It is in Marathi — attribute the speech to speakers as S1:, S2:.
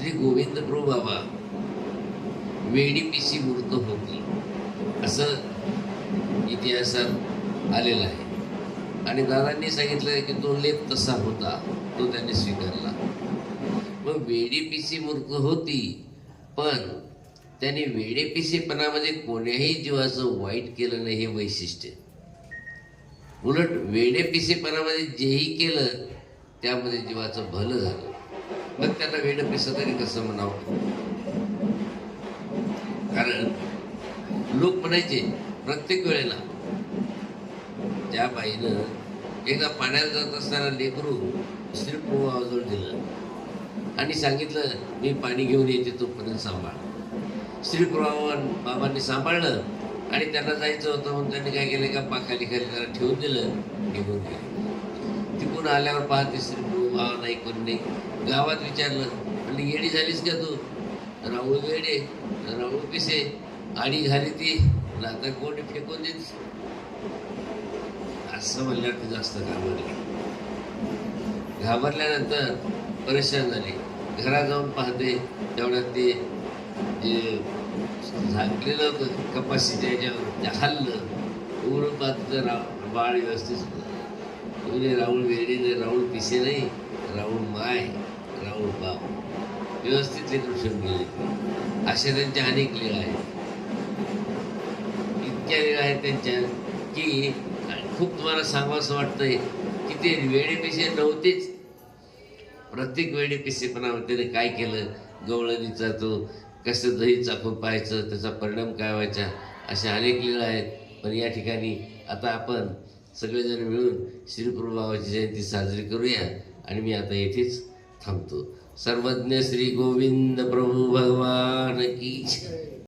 S1: श्री गोविंद प्रभू बाबा वेडीपिसी मूर्त होती असं इतिहासात आलेलं आहे. आणि दादांनी सांगितलं की तो लेप तसा होता, तो त्यांनी स्वीकारला. मग वेडीपिसी मूर्त होती, पण त्यांनी वेडेपिसेपणामध्ये कोण्याही जीवाचं वाईट केलं नाही, हे वैशिष्ट्य. उलट वेडेपिसेपणामध्ये जेही केलं त्यामध्ये जीवाचं भलं झालं. मग त्यांना वेडपिसं तरी कसं म्हणावं? कारण लोक म्हणायचे प्रत्येक वेळेला, त्या बाईनं एकदा पाण्यात जात असताना लेकरू श्री प्रभूजवळ दिलं आणि सांगितलं मी पाणी घेऊन येते, तोपर्यंत सांभाळ. श्री बाबांनी सांभाळलं आणि त्यांना जायचं होतं म्हणून त्यांनी काय केलं का पाखाली खाली त्याला ठेवून दिलं, निघून गेलं. तिकडून आल्यावर पाहते श्री बाबा नाही, कोण नाही. गावात विचारलं, म्हणजे येडी झालीस का तू? राहुल वेडे, राहुल पिसे, आडी झाली ती, आता कोणी फेकून देत असं म्हणल्यावर ती जास्त घाबरली. घाबरल्यानंतर परेशान झाली. घरात जाऊन पाहते तेवढ्यात ते जे झाकलेलं होतं कपाशीच्या याच्यावर ते हल्लं. उघडून पाहतं बाळ व्यवस्थित होतं. म्हणजे राहुल वेडे नाही, राहुल पिसे नाही, राहुल माय, राहुल बाप व्यवस्थित लेकरू ठेवून गेले. अशा त्यांच्या अनेक लीळा आहेत. इतक्या लीळा आहेत त्यांच्या की खूप तुम्हाला सांगावंसं वाटतंय की ते वेडेपिसे नव्हतेच. प्रत्येक वेडेपिसेपणामध्ये त्याने काय केलं, गवळणीचा तो कसं दही चाकून पाहायचं, त्याचा परिणाम काय व्हायचा, अशा अनेक लीळा आहेत. पण या ठिकाणी आता आपण सगळेजण मिळून श्री प्रभू बाबाची जयंती साजरी करूया. आणि मी आता येथेच थांबतो. सर्वज्ञ श्री गोविंद प्रभू भगवान की जय.